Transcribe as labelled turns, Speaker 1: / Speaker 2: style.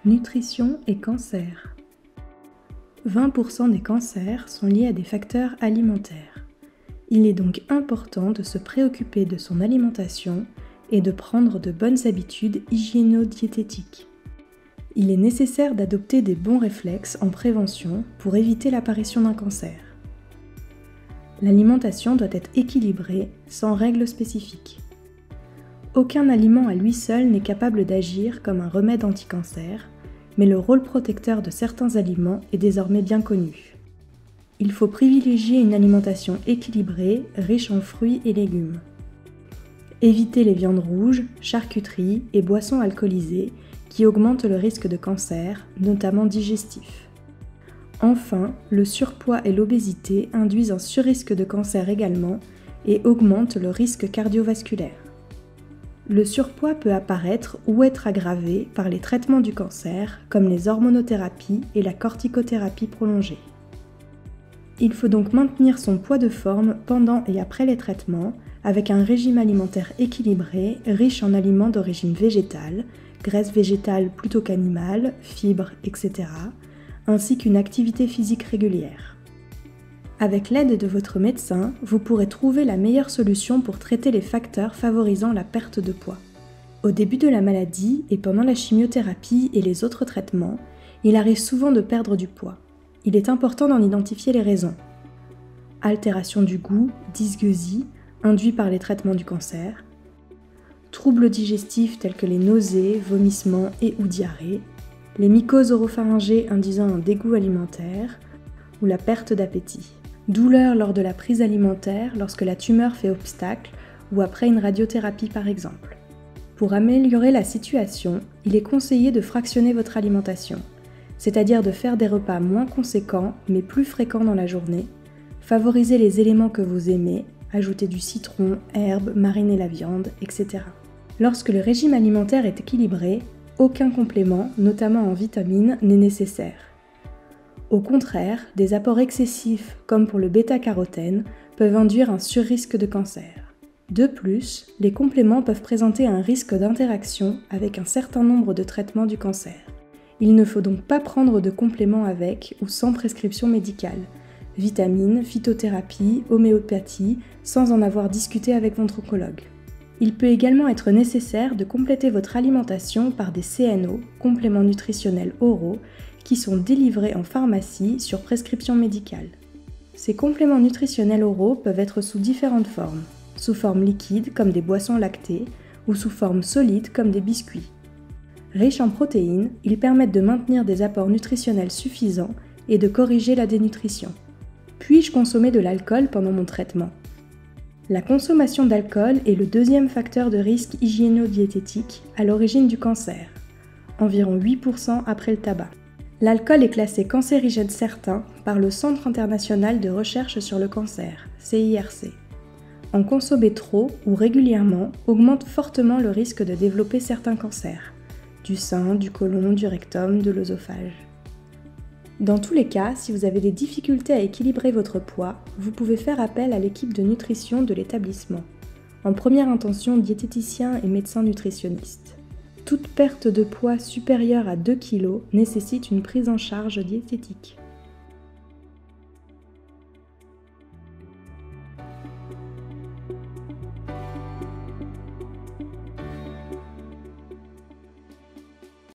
Speaker 1: Nutrition et cancer. 20% des cancers sont liés à des facteurs alimentaires. Il est donc important de se préoccuper de son alimentation et de prendre de bonnes habitudes hygiéno-diététiques. Il est nécessaire d'adopter des bons réflexes en prévention pour éviter l'apparition d'un cancer. L'alimentation doit être équilibrée, sans règles spécifiques. Aucun aliment à lui seul n'est capable d'agir comme un remède anti-cancer, mais le rôle protecteur de certains aliments est désormais bien connu. Il faut privilégier une alimentation équilibrée, riche en fruits et légumes. Éviter les viandes rouges, charcuteries et boissons alcoolisées qui augmentent le risque de cancer, notamment digestif. Enfin, le surpoids et l'obésité induisent un surrisque de cancer également et augmentent le risque cardiovasculaire. Le surpoids peut apparaître ou être aggravé par les traitements du cancer, comme les hormonothérapies et la corticothérapie prolongée. Il faut donc maintenir son poids de forme pendant et après les traitements, avec un régime alimentaire équilibré, riche en aliments d'origine végétale, graisse végétale plutôt qu'animale, fibres, etc., ainsi qu'une activité physique régulière. Avec l'aide de votre médecin, vous pourrez trouver la meilleure solution pour traiter les facteurs favorisant la perte de poids. Au début de la maladie et pendant la chimiothérapie et les autres traitements, il arrive souvent de perdre du poids. Il est important d'en identifier les raisons. Altération du goût, dysgeusie, induit par les traitements du cancer, troubles digestifs tels que les nausées, vomissements et ou diarrhée, les mycoses oropharyngées induisant un dégoût alimentaire ou la perte d'appétit. Douleurs lors de la prise alimentaire lorsque la tumeur fait obstacle ou après une radiothérapie par exemple. Pour améliorer la situation, il est conseillé de fractionner votre alimentation, c'est-à-dire de faire des repas moins conséquents mais plus fréquents dans la journée, favoriser les éléments que vous aimez, ajouter du citron, herbes, mariner la viande, etc. Lorsque le régime alimentaire est équilibré, aucun complément, notamment en vitamines, n'est nécessaire. Au contraire, des apports excessifs, comme pour le bêta-carotène, peuvent induire un surrisque de cancer. De plus, les compléments peuvent présenter un risque d'interaction avec un certain nombre de traitements du cancer. Il ne faut donc pas prendre de compléments avec ou sans prescription médicale, vitamines, phytothérapie, homéopathie, sans en avoir discuté avec votre oncologue. Il peut également être nécessaire de compléter votre alimentation par des CNO, compléments nutritionnels oraux, qui sont délivrés en pharmacie sur prescription médicale. Ces compléments nutritionnels oraux peuvent être sous différentes formes, sous forme liquide comme des boissons lactées ou sous forme solide comme des biscuits. Riches en protéines, ils permettent de maintenir des apports nutritionnels suffisants et de corriger la dénutrition. Puis-je consommer de l'alcool pendant mon traitement ? La consommation d'alcool est le deuxième facteur de risque hygiéno-diététique à l'origine du cancer, environ 8% après le tabac. L'alcool est classé cancérigène certain par le Centre international de recherche sur le cancer, CIRC. En consommer trop ou régulièrement augmente fortement le risque de développer certains cancers, du sein, du côlon, du rectum, de l'œsophage. Dans tous les cas, si vous avez des difficultés à équilibrer votre poids, vous pouvez faire appel à l'équipe de nutrition de l'établissement. En première intention, diététicien et médecin nutritionniste. Toute perte de poids supérieure à 2 kg nécessite une prise en charge diététique.